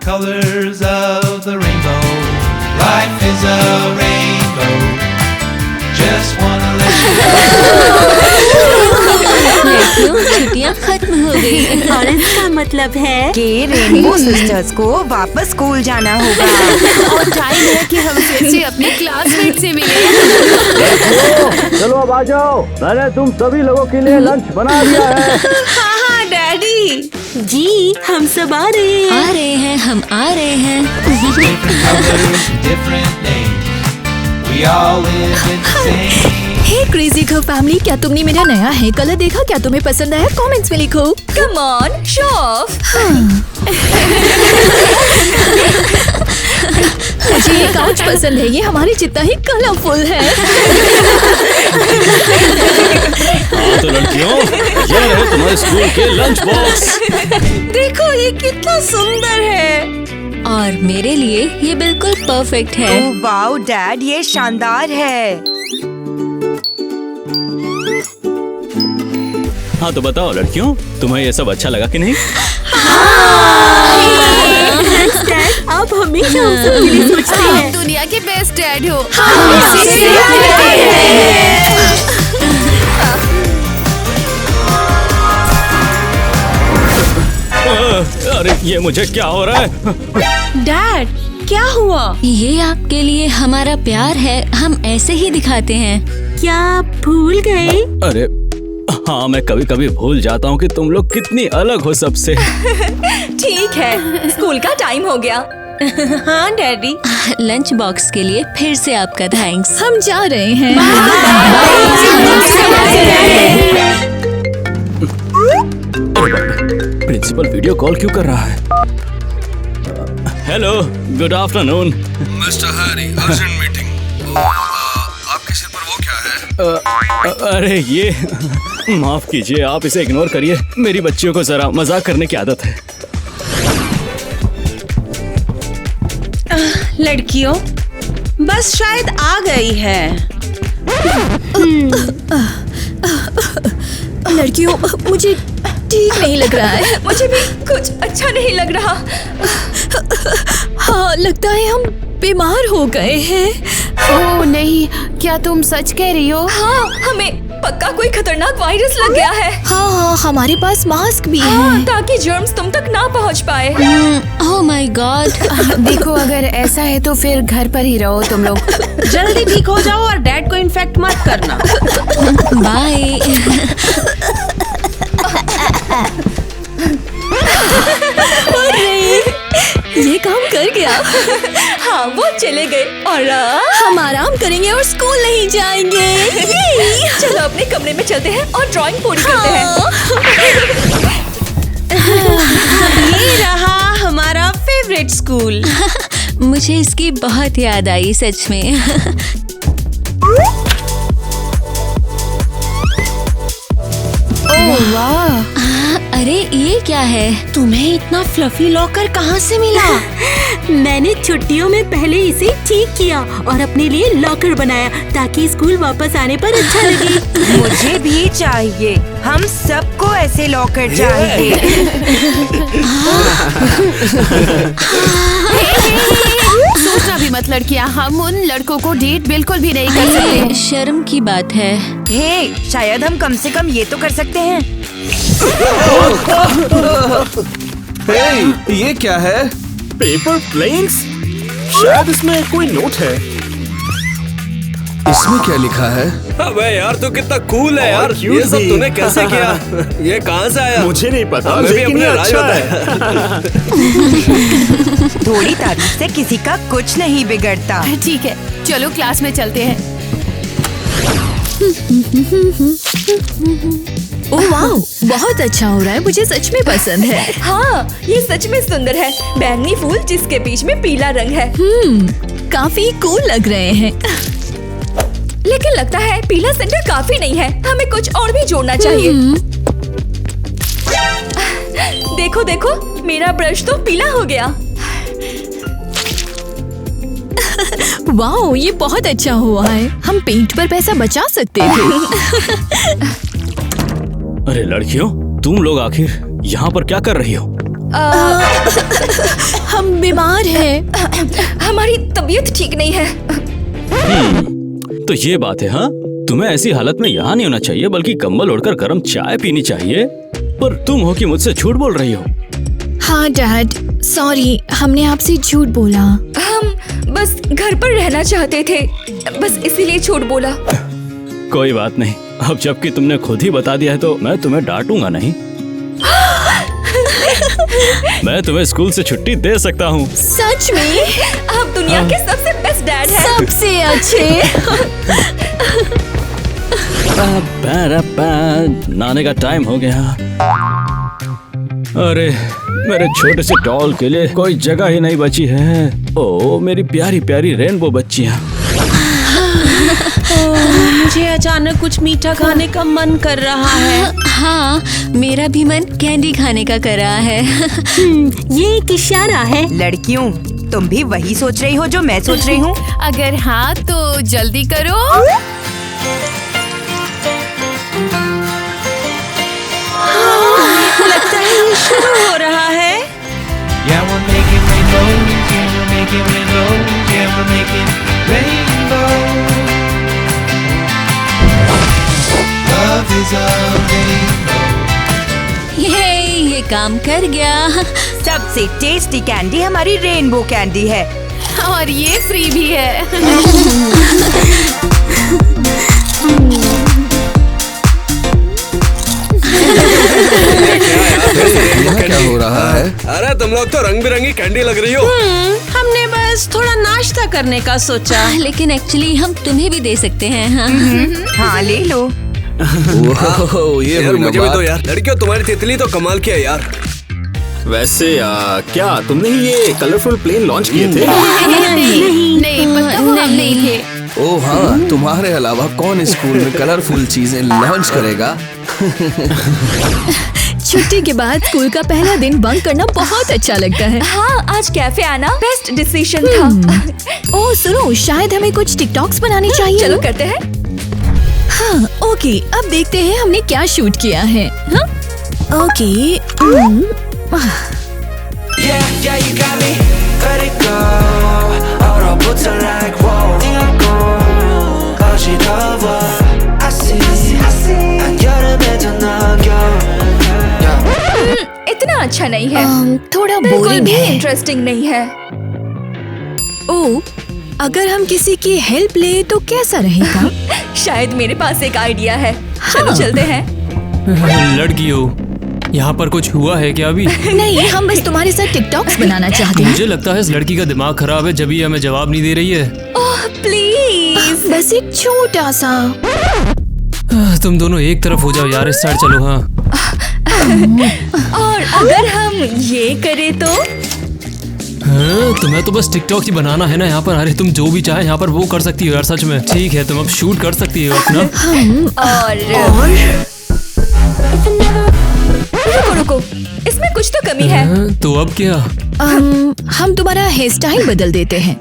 colors of the rainbow. Life is a rainbow. Just wanna let you know. छुट्टियाँ खत्म हो गई और इसका मतलब है कि रेनबो सिस्टर्स को वापस स्कूल जाना होगा। और टाइम है कि हम फिर से अपने क्लासमेट से मिलें। चलो अब आ जाओ, मैंने तुम सभी लोगों के लिए लंच बना दिया है। हाँ डैडी जी, हम सब आ रहे हैं। हम आ रहे हैं। Different colors, different names. We all live in the same. Hey crazy girl family, क्या तुमने मेरा नया हेयर कलर देखा? क्या तुम्हें पसंद आया? कमेंट्स में लिखो। Come on, show off. मुझे ये काउच पसंद है, ये हमारे जितना ही कलरफुल है। हाँ तो लड़कियों, ये रहे तुम्हारे स्कूल के लंच बॉक्स। देखो ये कितना सुंदर है। और मेरे लिए ये बिल्कुल परफेक्ट है। ओह वाओ डैड, ये शानदार है। हाँ तो बताओ लड़कियों, तुम्हें ये सब अच्छा लगा कि नहीं? आप हमेशा हम सब के लिए सोचते हैं। दुनिया के बेस्ट डैड हो। अरे ये मुझे क्या हो रहा है? डैड क्या हुआ? ये आपके लिए हमारा प्यार है, हम ऐसे ही दिखाते हैं। क्या आप भूल गए? अरे हाँ, मैं कभी कभी भूल जाता हूँ कि तुम लोग कितनी अलग हो सबसे। ठीक है, स्कूल का टाइम हो गया। हाँ डैडी। लंच बॉक्स के लिए फिर से आपका थैंक्स। हम जा रहे हैं। प्रिंसिपल वीडियो कॉल क्यों कर रहा है? Hello, good afternoon. Mister Harry, urgent meeting. आपके सिर पर वो क्या है? अरे ये माफ कीजिए, आप इसे इग्नोर करिए। मेरी बच्चियों को जरा मजाक करने की आदत है। लड़कियों बस शायद आ गई है। लड़कियों, मुझे ठीक नहीं लग रहा है। मुझे भी कुछ अच्छा नहीं लग रहा। हाँ, लगता है हम बीमार हो गए हैं। ओह नहीं, क्या तुम सच कह रही हो? हाँ, हमें पक्का कोई खतरनाक वायरस लग गया है। हाँ, हमारे पास मास्क भी है ताकि जर्म्स तुम तक ना पहुंच पाए। Oh my God. देखो, अगर ऐसा है तो फिर घर पर ही रहो तुम लोग। जल्दी ठीक हो जाओ और डैड को इन्फेक्ट मत करना। बाय। ये काम कर गया। हाँ, वो चले गए और हम आराम करेंगे और स्कूल नहीं जाएंगे। चलो अपने कमरे में चलते हैं और ड्राइंग पूरी करते हैं। ये रहा हमारा फेवरेट स्कूल। मुझे इसकी बहुत याद आई सच में। ओह वाह, अरे ये क्या है? तुम्हें इतना फ्लफी लॉकर कहाँ से मिला? मैंने छुट्टियों में पहले इसे ठीक किया और अपने लिए लॉकर बनाया ताकि स्कूल वापस आने पर अच्छा लगे। मुझे भी चाहिए, हम सबको ऐसे लॉकर चाहिए। सोचना भी मत लड़कियां, हम उन लड़कों को डेट बिल्कुल भी नहीं कर सकते। शर्म की बात है। हे, शायद हम कम से कम ये तो कर सकते हैं। हे, ये क्या है? Paper planes? शायद इसमें कोई नोट है। इसमें क्या लिखा है? अबे यार, तू कितना कूल है यार। ये सब तूने कैसे किया? ये कहाँ से आया? मुझे नहीं पता, हमें भी अपने राज अच्छा है। थोड़ी तारीफ से किसी का कुछ नहीं बिगड़ता। ठीक है, चलो क्लास में चलते हैं। ओह वाह, बहुत अच्छा हो रहा है। मुझे सच में पसंद है। हाँ, ये सच में सुंदर है। बैंगनी फूल जिसके बीच में पीला रंग है। काफी कूल लग रहे हैं। लेकिन लगता है पीला सेंटर काफी नहीं है, हमें कुछ और भी जोड़ना चाहिए। देखो देखो, मेरा ब्रश तो पीला हो गया। वाओ, ये बहुत अच्छा हुआ है। हम पेंट पर पैसा बचा सकते थे। अरे लड़कियों, तुम लोग आखिर यहाँ पर क्या कर रही हो? हम बीमार है। हमारी तबीयत ठीक नहीं है। तो ये बात है। हाँ, तुम्हें ऐसी हालत में यहाँ नहीं होना चाहिए, बल्कि कंबल ओढ़कर गर्म चाय पीनी चाहिए। पर तुम हो कि मुझसे झूठ बोल रही हो। हाँ डैड, सॉरी, हमने आपसे झूठ बोला। हम बस घर पर रहना चाहते थे, बस इसीलिए झूठ बोला। कोई बात नहीं, अब जबकि तुमने खुद ही बता दिया है तो मैं तुम्हें डांटूंगा नहीं। मैं तुम्हें स्कूल से छुट्टी दे सकता हूँ। सच में? आप दुनिया के सबसे बेस्ट डैड हैं। सबसे अच्छे। नहाने का टाइम हो गया। अरे मेरे छोटे से डॉल के लिए कोई जगह ही नहीं बची है। ओ मेरी प्यारी प्यारी रेनबो बच्चियाँ। मुझे अचानक कुछ मीठा खाने का मन कर रहा है। हाँ, मेरा भी मन कैंडी खाने का कर रहा है। ये एक इशारा है। लड़कियों, तुम भी वही सोच रही हो जो मैं सोच रही हूँ? अगर हाँ तो जल्दी करो। लगता है ये शुरू हो रहा है। Yeah, we're making rainbows. Yeah, we're making rainbows. Yeah, we're making rainbows. Love is a rainbow. ये काम कर गया। सबसे टेस्टी कैंडी हमारी रेनबो कैंडी है। और ये फ्री भी है। क्या हो रहा है? अरे तुम लोग तो रंग बिरंगी कैंडी लग रही हो। हमने बस थोड़ा नाश्ता करने का सोचा। लेकिन एक्चुअली हम तुम्हें भी दे सकते हैं। हाँ, हाँ ले लो। ये यार मुझे भी तो यार। लड़कियों, तुम्हारी तितली तो कमाल की है यार। वैसे क्या तुमने ही ये कलरफुल प्लेन लॉन्च किए थे? नहीं, पक्का वो हम नहीं थे। ओह हाँ, तुम्हारे अलावा कौन स्कूल में कलरफुल चीजें लॉन्च करेगा? छुट्टी के बाद स्कूल का पहला दिन बंक करना बहुत अच्छा लगता है। हाँ, आज कैफे आना बेस्ट डिसीजन था। ओह सुनो, शायद हमें कुछ टिकटॉक्स बनाने चाहिए। चलो करते हैं। हाँ ओके, अब देखते हैं हमने क्या शूट किया है। हाँ okay. Yeah, yeah, you got me. Let it go. 얼어붙어 like whoa. 띵하고 어지러워. I see. 한여름에도 너겨울. इतना अच्छा नहीं है। थोड़ा बिल्कुल बोरिंग भी है। इंटरेस्टिंग नहीं है। ओह, अगर हम किसी की हेल्प ले तो कैसा रहेगा? शायद मेरे पास एक आइडिया है। चलो चलते हैं। लड़कियों, यहाँ पर कुछ हुआ है क्या अभी? नहीं, हम बस तुम्हारे साथ टिकटॉक्स बनाना चाहते हैं। मुझे लगता है इस लड़की का दिमाग खराब है, जब ये हमें जवाब नहीं दे रही है। ओह प्लीज, बस एक छोटा सा। तुम दोनों एक तरफ हो जाओ यार, इस साइड चलो। हाँ, और अगर हम ये करें तो? हाँ, तुम्हें तो बस टिकटॉक ही बनाना है ना यहाँ पर। अरे तुम जो भी चाहे यहाँ पर वो कर सकती हो यार, सच में। ठीक है, तुम अब शूट कर सकती हो अपना। और रुको, इसमें कुछ तो कमी है। तो अब क्या? हम तुम्हारा हेयर स्टाइल बदल देते हैं।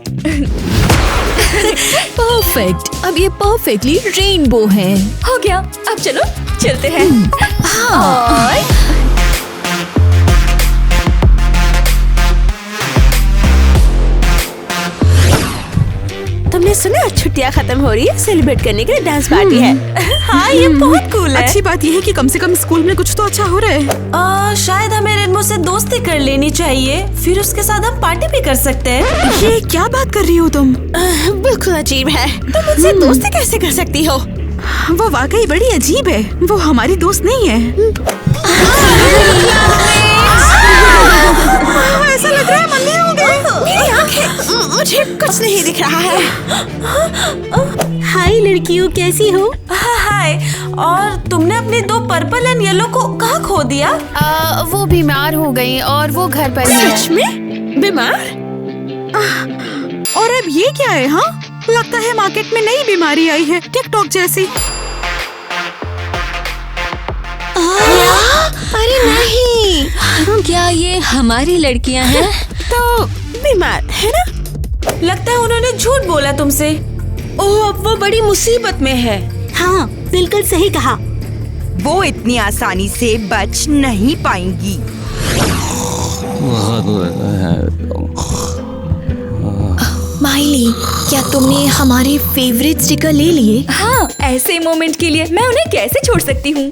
परफेक्ट, अब ये परफेक्टली रेनबो है। हो गया, अब चलो चलते हैं। हाँ। तुमने सुना, छुट्टियां खत्म हो रही है, सेलिब्रेट करने के लिए डांस पार्टी है। हाँ, ये बहुत कूल है। अच्छी बात ये है कि कम से कम स्कूल में कुछ तो अच्छा हो रहा है। शायद हमें रेनबो से दोस्ती कर लेनी चाहिए, फिर उसके साथ हम पार्टी भी कर सकते हैं। ये क्या बात कर रही हो तुम? बिल्कुल अजीब है। तुम मुझसे दोस्ती कैसे कर सकती हो? वो वाकई बड़ी अजीब है। वो हमारी दोस्त नहीं है। ऐसा लग रहा है मंदी हो गई। मेरी आंखें, मुझे कुछ नहीं दिख रहा है। हाय लड़कियों, कैसी हो? हाय। और तुमने अपने दो पर्पल एंड येलो को कहाँ खो दिया? वो बीमार हो गई और वो घर पर ही है। सच में? बीमार? और अब ये क्या है? हाँ, लगता है मार्केट में नई बीमारी आई है, टिकटॉक जैसी। अरे नहीं, क्या ये हमारी लड़कियां हैं? तो बीमार है ना? लगता है उन्होंने झूठ बोला तुमसे। ओह, अब वो बड़ी मुसीबत में है। हाँ, बिल्कुल सही कहा। वो इतनी आसानी से बच नहीं पाएंगी। क्या तुमने हमारे फेवरेट स्टिकर ले लिए? हाँ, ऐसे मोमेंट के लिए मैं उन्हें कैसे छोड़ सकती हूँ।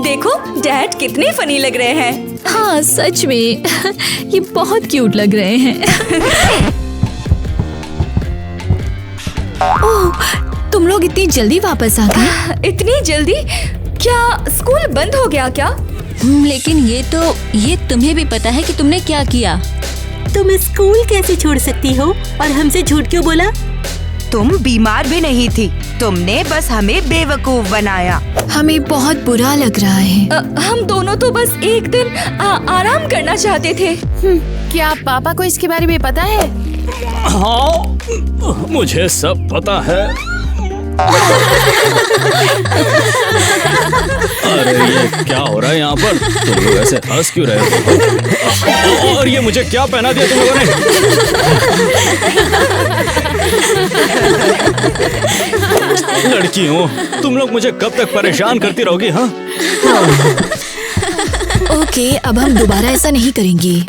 देखो डैड कितने फनी लग रहे हैं। हाँ सच में ये बहुत क्यूट लग रहे हैं। ओह, तुम लोग इतनी जल्दी वापस आ गए? इतनी जल्दी? क्या स्कूल बंद हो गया क्या? लेकिन ये तुम्हें भी पता है कि तुमने क्या किया। तुम स्कूल कैसे छोड़ सकती हो और हमसे झूठ क्यों बोला? तुम बीमार भी नहीं थी, तुमने बस हमें बेवकूफ बनाया। हमें बहुत बुरा लग रहा है। हम दोनों तो बस एक दिन आराम करना चाहते थे। क्या पापा को इसके बारे में पता है? हाँ, मुझे सब पता है। अरे ये क्या हो रहा है यहाँ पर? तुम लोग ऐसे हंस क्यों रहे हो? और ये मुझे क्या पहना दिया तुम लोगों ने? लड़कियों, तुम लोग मुझे कब तक परेशान करती रहोगी? हाँ ओके, अब हम दोबारा ऐसा नहीं करेंगे।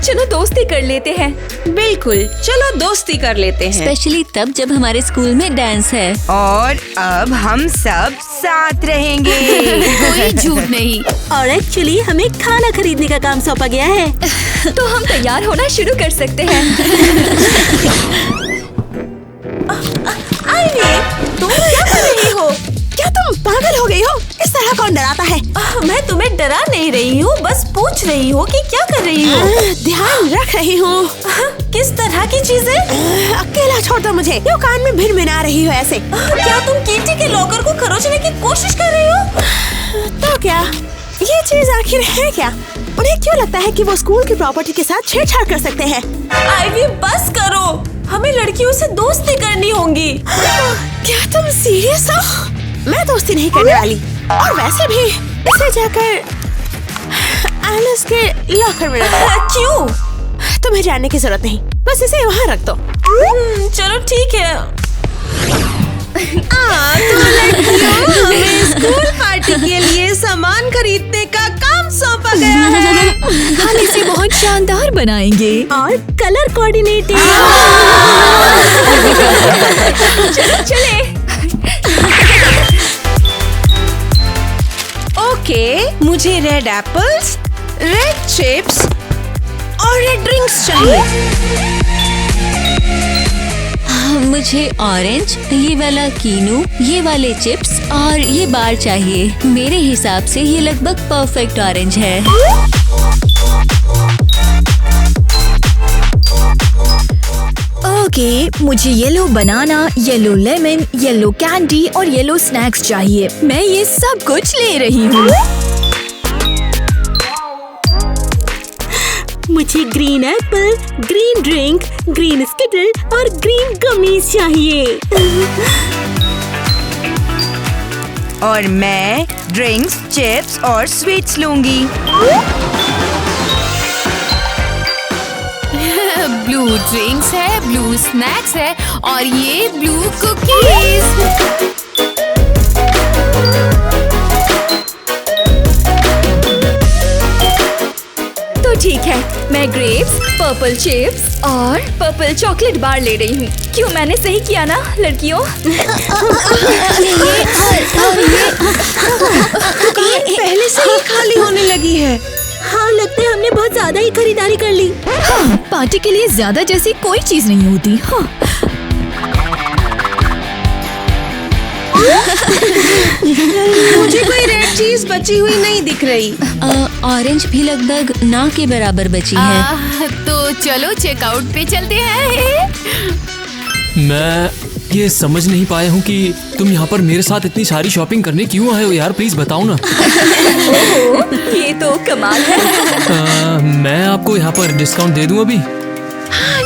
चलो दोस्ती कर लेते हैं। बिल्कुल, चलो दोस्ती कर लेते हैं। स्पेशली तब जब हमारे स्कूल में डांस है। और अब हम सब साथ रहेंगे। कोई झूठ नहीं। और एक्चुअली हमें खाना खरीदने का काम सौंपा गया है। तो हम तैयार होना शुरू कर सकते हैं। तुम क्या कर रही हो? क्या तुम पागल हो गई हो? इस तरह कौन डराता है? मैं तुम्हें डरा नहीं रही हूँ, बस पूछ रही हूँ कि क्या कर रही हो। ध्यान रख रही हूँ। किस तरह की चीजें? अकेला छोड़ दो मुझे। क्यों कान में भिनभिना रही हो ऐसे? क्या तुम कीटी के लॉकर को खरोचने की कोशिश कर रही हो? तो क्या ये चीज आखिर है क्या? उन्हें क्यों लगता है कि वो स्कूल की प्रॉपर्टी के साथ छेड़छाड़ कर सकते हैं? आईवी बस करो, हमें लड़कियों से दोस्ती करनी होगी। क्या तुम सीरियस हो? मैं दोस्ती नहीं करने वाली। और वैसे भी इसे जाकर एलिस के लॉकर में रखो। क्यों? तुम्हें जानने की जरूरत नहीं, बस इसे वहाँ रख दो। चलो ठीक है। तो लड़कियों, हमें स्कूल पार्टी के लिए सामान खरीदने का काम सौंपा गया है। हम इसे बहुत शानदार बनाएंगे और कलर कोऑर्डिनेटिंग। चले। ओके, मुझे रेड एप्पल्स, रेड चिप्स और रेड ड्रिंक्स चाहिए। मुझे ऑरेंज, ये वाला कीनू, ये वाले चिप्स और ये बार चाहिए। मेरे हिसाब से ये लगभग परफेक्ट ऑरेंज है। ओके, मुझे yellow banana, yellow lemon, yellow candy और येलो स्नैक्स चाहिए। मैं ये सब कुछ ले रही हूँ। मुझे green apple, green drink, green skittle और ग्रीन गमीज चाहिए। और मैं ड्रिंक्स, चिप्स और स्वीट्स लूंगी। ब्लू ड्रिंक्स है, ब्लू स्नैक्स है और ये ब्लू कुकीज। तो ठीक है, मैं ग्रेप्स, पर्पल चिप्स और पर्पल चॉकलेट बार ले रही हूँ। क्यों, मैंने सही किया ना लड़कियों? पहले से ही खाली होने लगी है। हाँ, लगता है हमने बहुत ज्यादा ही खरीदारी कर ली। हाँ, पार्टी के लिए ज्यादा जैसी कोई चीज नहीं होती। हाँ। मुझे कोई रेड चीज बची हुई नहीं दिख रही। ऑरेंज भी लगभग ना के बराबर बची है। तो चलो चेकआउट पे चलते हैं। मैं ये समझ नहीं पाया हूँ कि तुम यहाँ पर मेरे साथ इतनी सारी शॉपिंग करने क्यों आए हो यार, प्लीज बताओ ना। ये तो कमाल है। मैं आपको यहाँ पर डिस्काउंट दे दूँ अभी।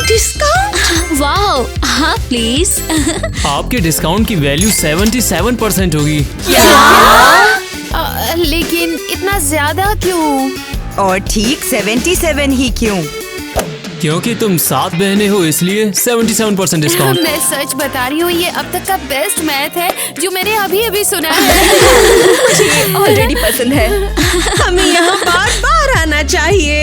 डिस्काउंट? वाओ, हाँ प्लीज। आपके डिस्काउंट की वैल्यू 77% होगी। लेकिन इतना ज्यादा क्यों? और ठीक 77 ही क्यों? क्योंकि तुम 7 बहनें हो इसलिए 77% डिस्काउंट। मैं सच बता रही हूँ, ये अब तक का बेस्ट मैथ है जो मैंने अभी सुना है। मुझे ऑलरेडी पसंद है। हमें यहाँ बार बार आना चाहिए।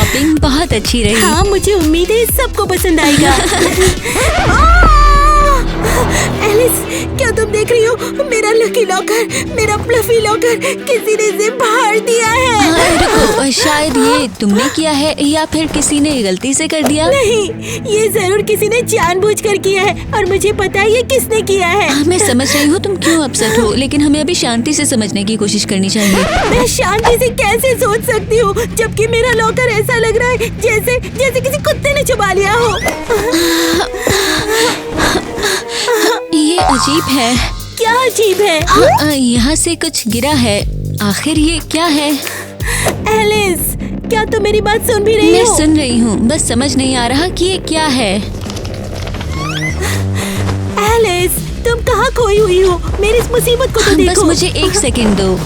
शॉपिंग बहुत अच्छी रही। हाँ, मुझे उम्मीद है सबको पसंद आएगा। एलिस, क्या तुम देख रही हो? मेरा लकी लॉकर, मेरा फ्लफी लॉकर किसी ने इसे फाड़ दिया है। रुको, शायद ये तुमने किया है या फिर किसी ने गलती से कर दिया। नहीं, ये जरूर किसी ने जानबूझकर किया है और मुझे पता है ये किसने किया है। मैं समझ रही हूँ तुम क्यों अपसेट हो, लेकिन हमें अभी शांति से समझने की कोशिश करनी चाहिए। मैं शांति से कैसे सोच सकती हूँ जबकि मेरा लॉकर ऐसा लग रहा है जैसे किसी कुत्ते ने छुपा लिया हो। ये अजीब है। क्या अजीब है? यहाँ से कुछ गिरा है। आखिर ये क्या है? एलिस, क्या तुम मेरी बात सुन भी रही हो? मैं सुन रही हूँ, बस समझ नहीं आ रहा कि ये क्या है। एलिस, तुम कहाँ खोई हुई हो? मेरी इस मुसीबत को तो देखो। बस मुझे 1 सेकंड दो।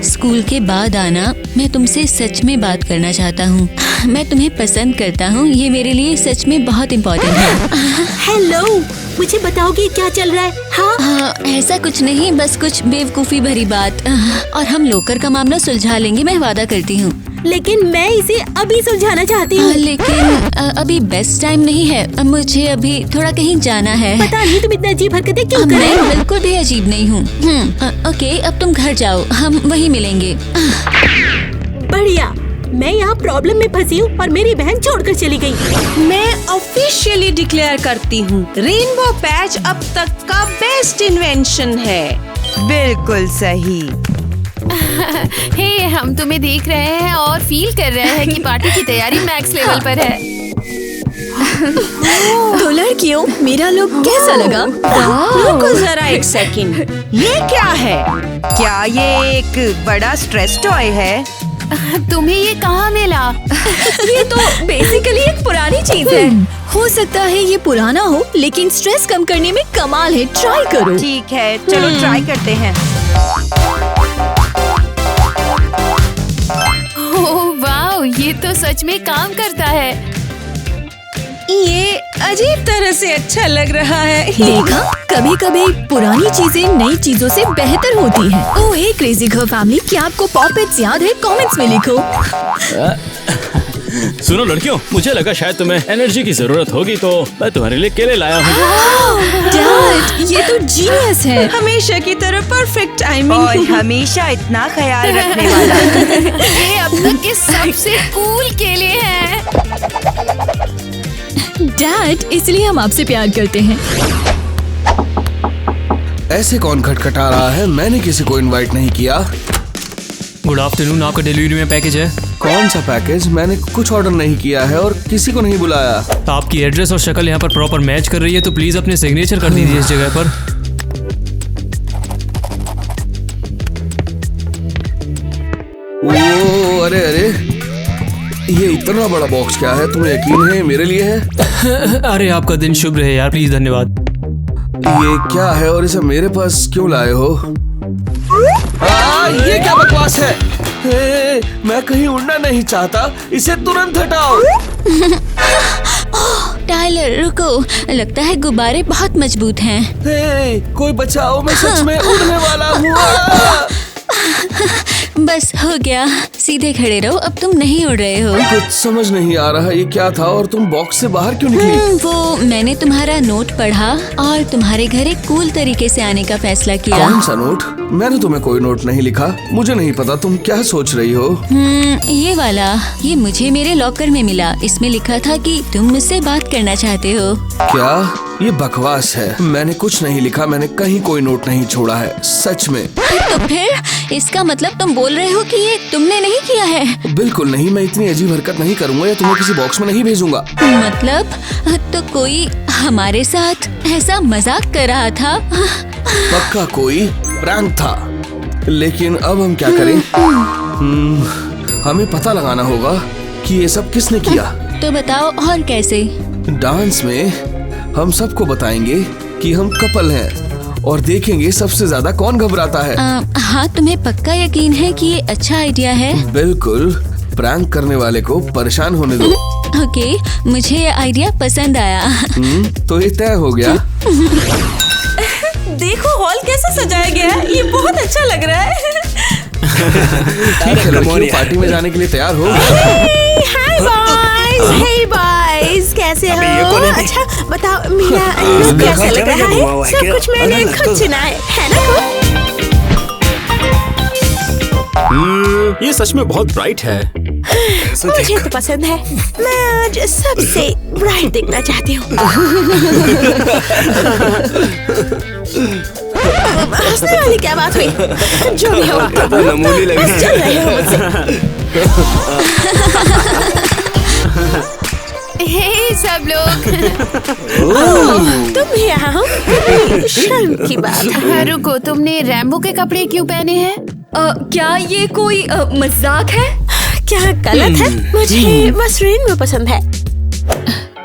स्कूल के बाद आना, मैं तुमसे सच में बात करना चाहता हूँ। मैं तुम्हें पसंद करता हूँ, ये मेरे लिए सच में बहुत इम्पोर्टेंट है। हेलो, मुझे बताओगे क्या चल रहा है? हाँ? ऐसा कुछ नहीं, बस कुछ बेवकूफी भरी बात। और हम लॉकर का मामला सुलझा लेंगे, मैं वादा करती हूँ। लेकिन मैं इसे अभी सुलझाना चाहती हूँ। लेकिन अभी बेस्ट टाइम नहीं है। मुझे अभी थोड़ा कहीं जाना है। पता नहीं तुम इतना अजीब हरकतें क्यों कर रहे हो? मैं बिल्कुल भी अजीब नहीं हूँ। ओके, अब तुम घर जाओ, हम वहीं मिलेंगे। बढ़िया, मैं यहाँ प्रॉब्लम में फंसी हूँ और मेरी बहन छोड़कर चली गई। मैं ऑफिशियली डिक्लेयर करती हूँ, रेनबो पैच अब तक का बेस्ट इन्वेंशन है। बिल्कुल सही। हे, हम तुम्हें देख रहे हैं और फील कर रहे हैं कि पार्टी की तैयारी मैक्स लेवल पर है। तो लड़कियों, मेरा लुक कैसा लगा? रुको जरा 1 सेकंड, ये क्या है? क्या ये एक बड़ा स्ट्रेस टॉय है? तुम्हें ये कहाँ मिला? ये तो बेसिकली एक पुरानी चीज है। हो सकता है ये पुराना हो, लेकिन स्ट्रेस कम करने में कमाल है। ट्राई करो। ठीक है, चलो ट्राई करते हैं। ओह वाओ, ये तो सच में काम करता है। ये अजीब तरह से अच्छा लग रहा है। देखा, कभी कभी पुरानी चीजें नई चीजों से बेहतर होती हैं। ओह हे क्रेजी गर्ल फैमिली, क्या आपको पॉपेट्स याद है? कमेंट्स में लिखो। सुनो लड़कियों, मुझे लगा शायद तुम्हें एनर्जी की जरूरत होगी, तो मैं तुम्हारे लिए केले लाया हूँ। डैड, ये तो जीनियस है। हमेशा की तरह परफेक्ट टाइमिंग और हमेशा इतना ख्याल रखने वाला। ये अब तक के सबसे कूल केले हैं। डैड, इसलिए हम आपसे प्यार करते हैं। ऐसे कौन खटखटा रहा है? मैंने किसी को इनवाइट नहीं किया। गुड आफ्टरनून, आपका डिलीवरी में पैकेज है। कौन सा पैकेज? मैंने कुछ ऑर्डर नहीं किया है और किसी को नहीं बुलाया। आपकी एड्रेस और शक्ल यहाँ पर प्रॉपर मैच कर रही है, तो प्लीज अपने सिग्नेचर कर दीजिए इस जगह पर। ओ, अरे ये इतना बड़ा बॉक्स क्या है? तुम्हें यकीन है मेरे लिए है? अरे आपका दिन शुभ रहे यार, प्लीज धन्यवाद। ये क्या है और इसे मेरे पास क्यों लाए हो? ये क्या बकवास है? मैं कहीं उड़ना नहीं चाहता, इसे तुरंत हटाओ। टाइलर रुको, लगता है गुब्बारे बहुत मजबूत हैं। कोई बचाओ, मैं सच में उड़ने वाला हूँ। बस हो गया, सीधे खड़े रहो, अब तुम नहीं उड़ रहे हो। कुछ समझ नहीं आ रहा, ये क्या था और तुम बॉक्स से बाहर क्यों निकली? वो मैंने तुम्हारा नोट पढ़ा और तुम्हारे घर एक कूल तरीके से आने का फैसला किया। कौन सा नोट? मैंने तुम्हें कोई नोट नहीं लिखा। मुझे नहीं पता तुम क्या सोच रही हो। ये वाला, ये मुझे मेरे लॉकर में मिला। इसमें लिखा था कि तुम मुझसे बात करना चाहते हो। क्या? ये बकवास है। मैंने कुछ नहीं लिखा, मैंने कहीं कोई नोट नहीं छोड़ा है, सच में। तो फिर इसका मतलब तुम बोल रहे हो कि ये तुमने नहीं किया है? बिल्कुल नहीं, मैं इतनी अजीब हरकत नहीं करूँगा या तुम्हें किसी बॉक्स में नहीं भेजूंगा। मतलब तो कोई हमारे साथ ऐसा मजाक कर रहा था? पक्का कोई प्रैंक था, लेकिन अब हम क्या करें? हमें पता लगाना होगा कि ये सब किसने किया। तो बताओ, और कैसे? डांस में हम सबको बताएंगे कि हम कपल हैं और देखेंगे सबसे ज्यादा कौन घबराता है। हाँ, तुम्हें पक्का यकीन है कि ये अच्छा आइडिया है? बिल्कुल, प्रैंक करने वाले को परेशान होने दो। ओके, मुझे ये आइडिया पसंद आया। तो ये तय हो गया। देखो हॉल कैसे सजाया गया है, ये बहुत अच्छा लग रहा है। ठीक है लड़कियों, पार्टी में जाने के लिए तैयार हो? हाय बॉयज, हे बॉयज, कैसे हो? अच्छा बताओ मेरा लुक कैसा लग रहा है? सब कुछ मैंने खुद चुना है ना? ये सच में बहुत ब्राइट है। मुझे तो पसंद है। मैं आज सबसे ब्राइट दिखना चाहती हूँ। हंसने वाली क्या बात हुई? जो भी हो, बस चल रहे हो मुझसे। हे सब लोग। तुम यहाँ हो? शर्म की बात है। रुको, तुमने रैम्बो के कपड़े क्यों पहने हैं? क्या ये कोई मजाक है? क्या गलत है? मुझे बस रेनबो पसंद है।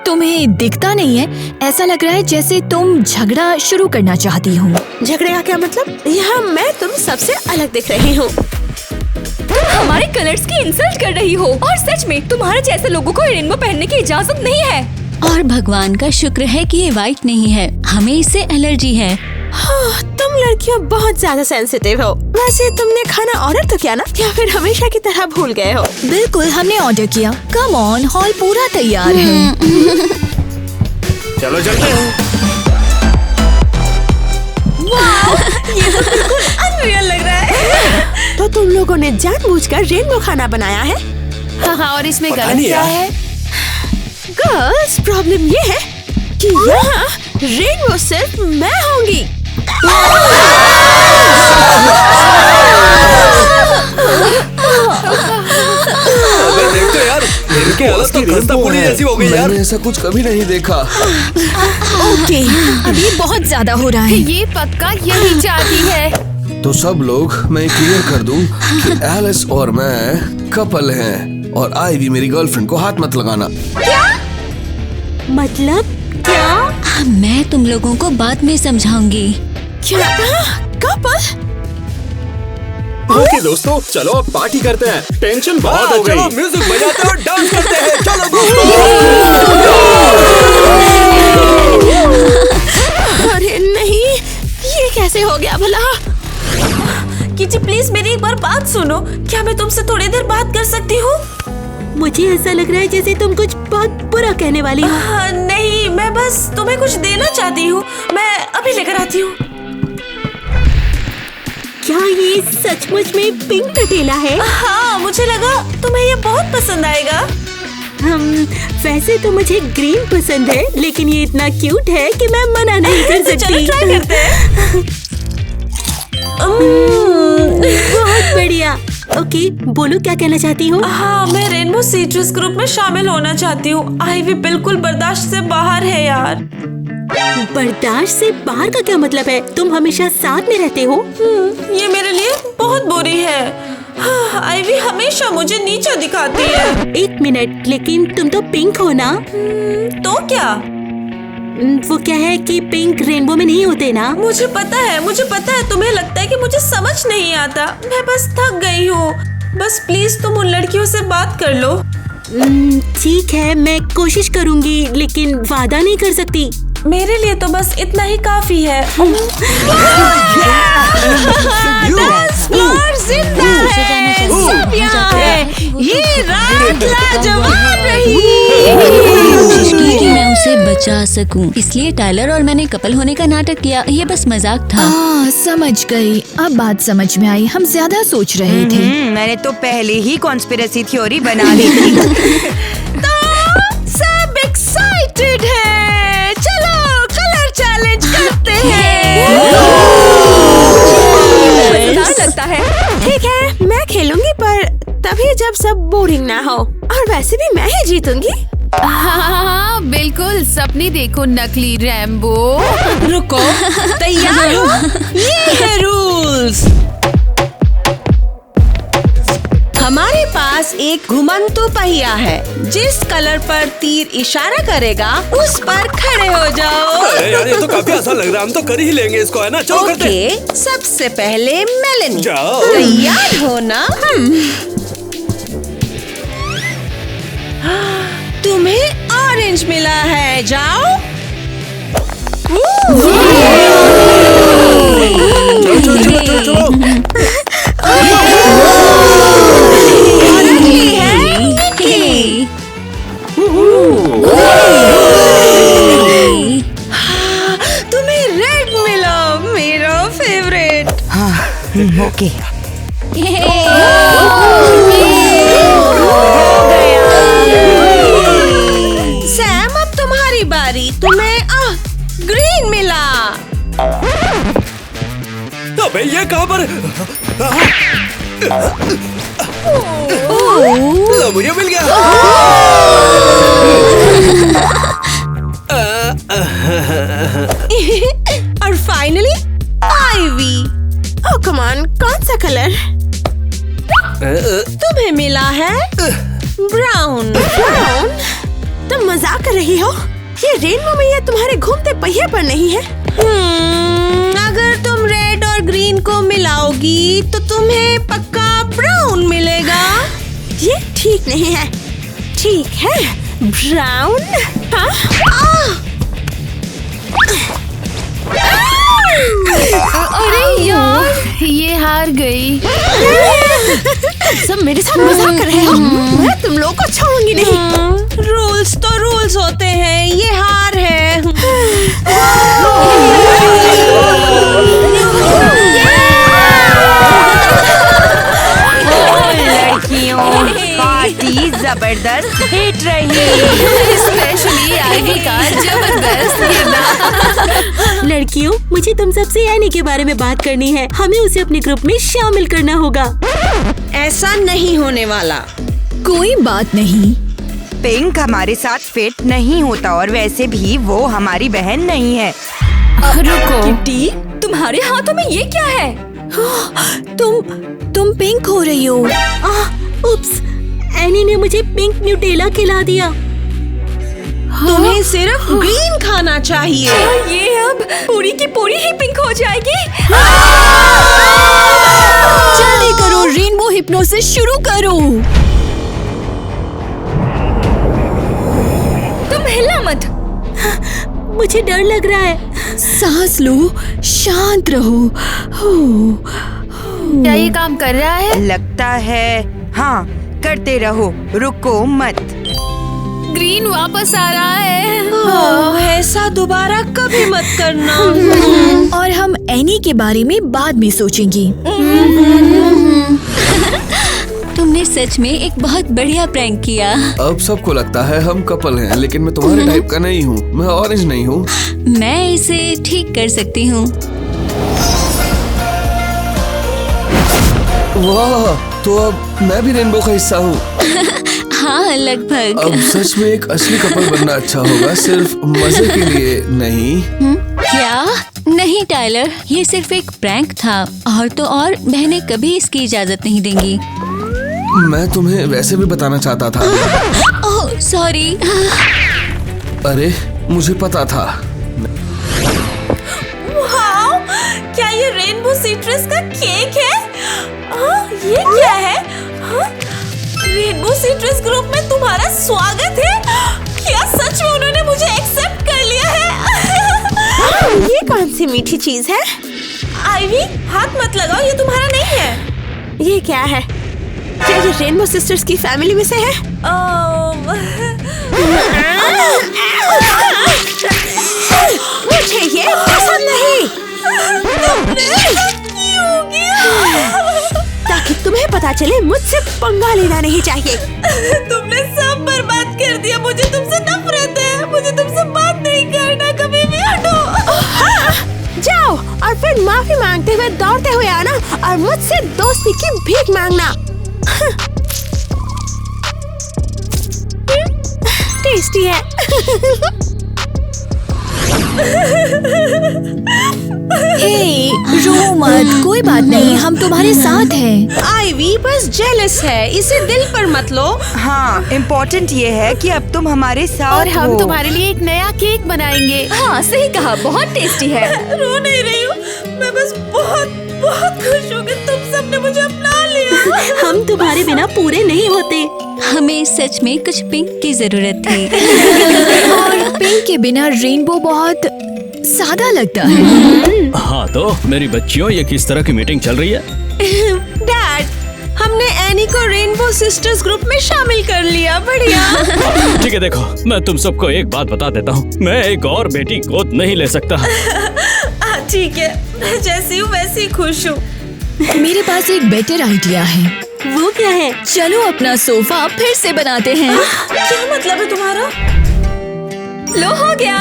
तुम्हें दिखता नहीं है, ऐसा लग रहा है जैसे तुम झगड़ा शुरू करना चाहती हो। झगड़े का क्या मतलब? यहाँ मैं तुम सबसे अलग दिख रही हूँ। तुम हमारे कलर्स की इंसल्ट कर रही हो और सच में तुम्हारे जैसे लोगों को रेनबो पहनने की इजाजत नहीं है। और भगवान का शुक्र है कि ये व्हाइट नहीं है, हमें इससे एलर्जी है। हाँ, तुम लड़कियाँ बहुत ज्यादा सेंसिटिव हो। वैसे तुमने खाना ऑर्डर तो किया ना, या फिर हमेशा की तरह भूल गए हो? बिल्कुल, हमने ऑर्डर किया। कम ऑन, हॉल पूरा तैयार है। चलो चलते हैं। ये तो बिल्कुल अनरियल लग रहा है। तो तुम लोगों ने जानबूझकर रेनबो खाना बनाया है? हाँ, और इसमें गलत क्या है? गर्ल्स, प्रॉब्लम ये है कि यहाँ रेनबो सिर्फ मैं होंगी। देखो यार, इनके हालत तो खस्ता पूरी जैसी हो गई यार। मैंने ऐसा कुछ कभी नहीं देखा। ओके, अभी बहुत ज्यादा हो रहा है। ये पक्का यही चाहती है। तो सब लोग, मैं क्लियर कर दूं कि एलिस और मैं कपल हैं और आईवी मेरी गर्लफ्रेंड को हाथ मत लगाना। क्या मतलब? क्या? मैं तुम लोगों को बाद में समझाऊंगी। क्या? कपल? ओके दोस्तों, चलो अब पार्टी करते हैं। टेंशन बहुत हो गई। चलो म्यूजिक बजाते और डांस करते हैं। चलो दोस्तों। अरे नहीं, ये कैसे हो गया भला? किची प्लीज मेरी एक बार बात सुनो। क्या मैं तुमसे थोड़ी देर बात कर सकती हूँ? मुझे ऐसा लग रहा है जैसे तुम कुछ बहुत बुरा कहने वाली हो। नहीं, मैं बस तुम्हें कुछ देना चाहती हूँ। मैं अभी लेकर आती हूँ। क्या ये सचमुच में पिंक कटेला है? हाँ, मुझे लगा तुम्हें ये बहुत पसंद आएगा। वैसे तो मुझे ग्रीन पसंद है, लेकिन ये इतना क्यूट है कि मैं मना नहीं कर सकती। चलो ट्राई करते हैं। बहुत बढ़िया। ओके, बोलो क्या कहना चाहती हो? हाँ, मैं रेनबो सिट्रस ग्रुप में शामिल होना चाहती हूँ। आईवी बिल्कुल बर्दाश्त से बाहर है यार। बर्दाश्त से बाहर का क्या मतलब है? तुम हमेशा साथ में रहते हो। ये मेरे लिए बहुत बुरी है। हाँ, आईवी हमेशा मुझे नीचा दिखाती है। एक मिनट, लेकिन तुम तो पिंक हो ना? तो क्या? वो क्या है कि पिंक रेनबो में नहीं होते ना? मुझे पता है। तुम्हें लगता है कि मुझे समझ नहीं आता। मैं बस थक गई हूँ। बस प्लीज तुम उन लड़कियों से बात कर लो। ठीक है, मैं कोशिश करूँगी, लेकिन वादा नहीं कर सकती। मेरे लिए तो बस इतना ही काफी है। सब यहाँ है। ये रात लाजवाब रही। कोशिश की कि मैं उसे बचा सकूं, इसलिए टाइलर और मैंने कपल होने का नाटक किया। ये बस मजाक था। समझ गई, अब बात समझ में आई। हम ज्यादा सोच रहे थे। मैंने तो पहले ही कॉन्स्पिरेसी थ्योरी बना ली थी। तो सब एक्साइटेड हैं। चलो कलर चैलेंज करते हैं। मजेदार लगता है। ठीक है, मैं खेलूंगी, पर तभी जब सब बोरिंग ना हो। और वैसे भी मैं ही जीतूंगी। हाँ, बिल्कुल। सपने देखो नकली रैम्बो। रुको, तैयार हो? ये है रूल्स। हमारे पास एक घुमंतु पहिया है। जिस कलर पर तीर इशारा करेगा उस पर खड़े हो जाओ। अरे यार, ये तो काफी आसान लग रहा है। हम तो कर ही लेंगे इसको, है ना? चलो करते हैं। ओके, सबसे पहले मेलेनी। जाओ। तैयार हो ना? तुम्हें ऑरेंज मिला है, जाओ। चलो। ओके। सैम, अब तुम्हारी बारी। तुम्हें ग्रीन मिला। अबे ये कहाँ पर? लो, मुझे मिल गया। और finally Ivy. Oh come on, कौन सा कलर? तुम्हें मिला है ब्राउन। ब्राउन? तुम मजाक कर रही हो? ये रेनबो में ये तुम्हारे घूमते पहिए पर नहीं है। अगर तुम रेड और ग्रीन को मिलाओगी तो तुम्हें पक्का ब्राउन मिलेगा। ये ठीक नहीं है। ठीक है, ब्राउन। अरे यार, ये हार गई। सब मेरे साथ मजाक कर रहे हो? मैं तुम लोगों को छोड़ूंगी नहीं। रूल्स तो रूल्स होते हैं, ये हार है। लड़कियों, पार्टी जबरदस्त हिट रही। स्पेशली आईवी का जबरदस्त गिरना। लड़कियों, मुझे तुम सबसे एनी के बारे में बात करनी है। हमें उसे अपने ग्रुप में शामिल करना होगा। ऐसा नहीं होने वाला। कोई बात नहीं। पिंक हमारे साथ फिट नहीं होता और वैसे भी वो हमारी बहन नहीं है। रुको किट्टी, तुम्हारे हाथों में ये क्या है? तुम पिंक हो रही हो। उप्स, एनी ने मुझे पिंक न्यूटेला खिला दिया। तुम्हें सिर्फ ग्रीन खाना चाहिए। ये अब पूरी की पूरी ही पिंक हो जाएगी। जल्दी करो, रेनबो हिप्नोसिस शुरू करो। तुम हिलना मत। मुझे डर लग रहा है। सांस लो, शांत रहो। क्या ये काम कर रहा है? लगता है हाँ, करते रहो, रुको मत। ग्रीन वापस आ रहा है। ऐसा दोबारा कभी मत करना। और हम एनी के बारे में बाद में सोचेंगे। तुमने सच में एक बहुत बढ़िया प्रैंक किया। अब सबको लगता है हम कपल हैं, लेकिन मैं तुम्हारे टाइप का नहीं हूँ। मैं ऑरेंज नहीं हूँ। मैं इसे ठीक कर सकती हूँ। वाह, तो अब मैं भी रेनबो का हिस्सा हूँ। हाँ, लगभग। अब सच में एक असली कपल बनना अच्छा होगा, सिर्फ मजे के लिए नहीं। क्या? नहीं टाइलर, ये सिर्फ एक प्रैंक था। और तो और बहनें कभी इसकी इजाजत नहीं देंगी। मैं तुम्हें वैसे भी बताना चाहता था। Oh sorry. अरे मुझे पता था। वाओ, क्या ये रेनबो सिट्रस का केक है? ये क्या है? रेनबो सिट्रस ग्रुप में तुम्हारा स्वागत है। क्या सच में उन्होंने मुझे एक्सेप्ट कर लिया है? ये कौन सी मीठी चीज है? आईवी, हाथ मत लगाओ, ये तुम्हारा नहीं है। ये क्या है? क्या ये रेनबो सिस्टर्स की फैमिली में से है? मुझे ये पसंद नहीं। ताकि तुम्हें पता चले मुझसे पंगा लेना नहीं चाहिए। तुमने सब बर्बाद कर दिया। मुझे तुमसे नफरत है। मुझे तुमसे बात नहीं करना, कभी भी हटो। जाओ और फिर माफी मांगते हुए दौड़ते हुए आना और मुझसे दोस्ती की भीख मांगना। टेस्टी है। हे, रो मत, कोई बात नहीं, हम तुम्हारे साथ हैं। आईवी बस जेलस है, इसे दिल पर मत लो। हाँ, इम्पोर्टेंट ये है कि अब तुम हमारे साथ और हम हो। तुम्हारे लिए एक नया केक बनाएंगे। हाँ सही कहा, बहुत टेस्टी है। रो नहीं रही हूँ, मैं बस बहुत बहुत खुश हूँ कि तुम सबने मुझे अपना लिया। हम तुम्हारे बिना पूरे नहीं होते। हमें सच में कुछ पिंक की जरूरत थी। और पिंक के बिना रेनबो बहुत सादा लगता है। हाँ तो मेरी बच्चियों, ये किस तरह की मीटिंग चल रही है? डैड, हमने एनी को रेनबो सिस्टर्स ग्रुप में शामिल कर लिया। बढ़िया। ठीक है, देखो मैं तुम सबको एक बात बता देता हूँ, मैं एक और बेटी गोद नहीं ले सकता। ठीक है, मैं जैसी हूँ वैसी खुश हूँ। मेरे पास एक बेटर आइडिया है। वो क्या है? चलो अपना सोफा फिर से बनाते हैं। क्या मतलब है तुम्हारा? लो हो गया।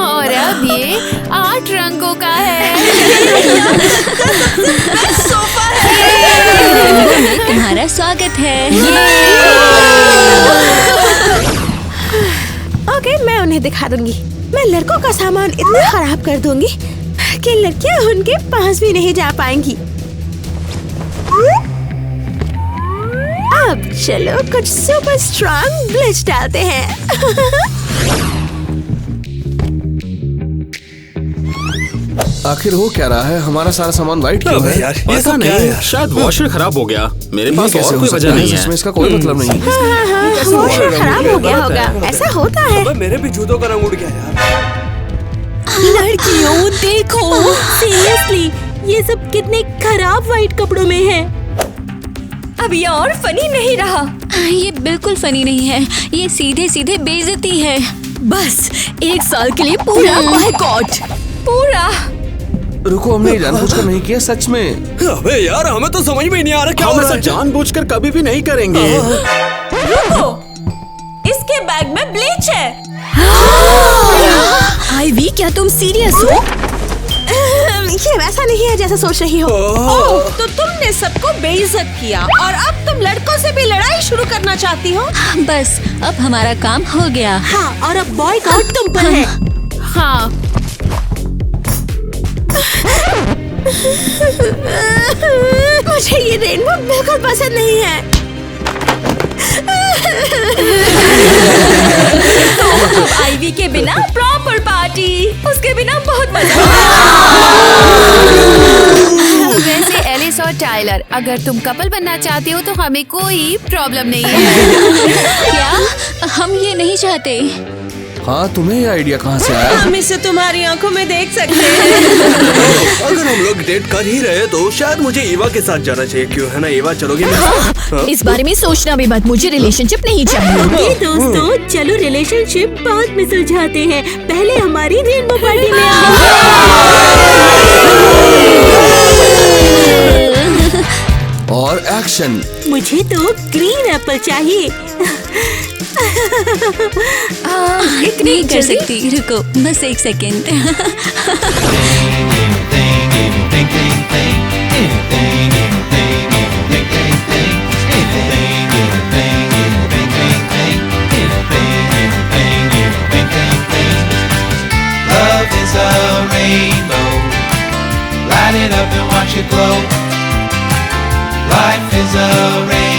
और अब ये 8 रंगों का है। सोफा रेनबो में तुम्हारा स्वागत है। ओके, मैं उन्हें दिखा दूंगी। मैं लड़कों का सामान इतना खराब कर दूंगी कि लड़कियां उनके पास भी नहीं जा पाएंगी। अब चलो कुछ सुपर स्ट्रॉन्ग ब्लिच डालते हैं। आखिर हो क्या रहा है? हमारा सारा सामान वाइट क्यों है? यार, ये पता सब क्या है नहीं, यार? शायद वॉशर खराब हो गया। मेरे पास कैसे और हो कोई सकता वजह नहीं इसमें है। इसका कोई मतलब नहीं। हाँ, वॉशर खराब हो गया होगा, ऐसा होता है। अबे मेरे भी जूतों का रंग उड़ गया यार। लड़कियों देखो, सीरियसली ये सब कितने खराब वाइट कपड़ों में है। अब ये और फनी नहीं रहा। ये बिल्कुल फनी नहीं है, ये सीधे सीधे बेइज्जती है। बस 1 साल के लिए पूरा बॉयकॉट। पूरा। रुको, हमने जानबूझकर नहीं किया सच में। अबे यार, हमें तो समझ में ही नहीं आ रहा क्या हो हम रहा ऐसा है। जानबूझकर कभी भी नहीं करेंगे। रुको, इसके बैग में ब्लीच है। आईवी, क्या तुम सीरियस हो? ये वैसा नहीं है जैसा सोच रही हो। ओह, तो तुमने सबको बेइज्जत किया और अब तुम लड़कों से भी लड़ाई शुरू करना चाहती हो? बस अब हमारा काम हो गया। हाँ, और अब बॉयकॉट तुम पर है। हाँ, मुझे ये रेनबो बिल्कुल पसंद नहीं है। तो आईवी के बिना प्रॉपर पार्टी, उसके बिना बहुत मजा। वैसे एलिस और टाइलर, अगर तुम कपल बनना चाहते हो तो हमें कोई प्रॉब्लम नहीं है। क्या हम ये नहीं चाहते? हाँ, तुम्हें ये आइडिया कहाँ से आया? हम इसे तुम्हारी आंखों में देख सकते हैं। अगर हम लोग डेट कर ही रहे तो शायद मुझे ईवा के साथ जाना चाहिए। क्यों है ना ईवा, चलोगे मेरे साथ? हाँ? इस बारे में सोचना भी मत, मुझे रिलेशनशिप नहीं चाहिए। ओके दोस्तों, चलो रिलेशनशिप बाद में सुलझाते हैं। पहले हमारी रेनबो पार्टी में और एक्शन। मुझे तो ग्रीन एप्पल चाहिए। नहीं कर सकती, रुको बस 1 second. Love is a rainbow. Light it up and watch it glow. Life is a rainbow.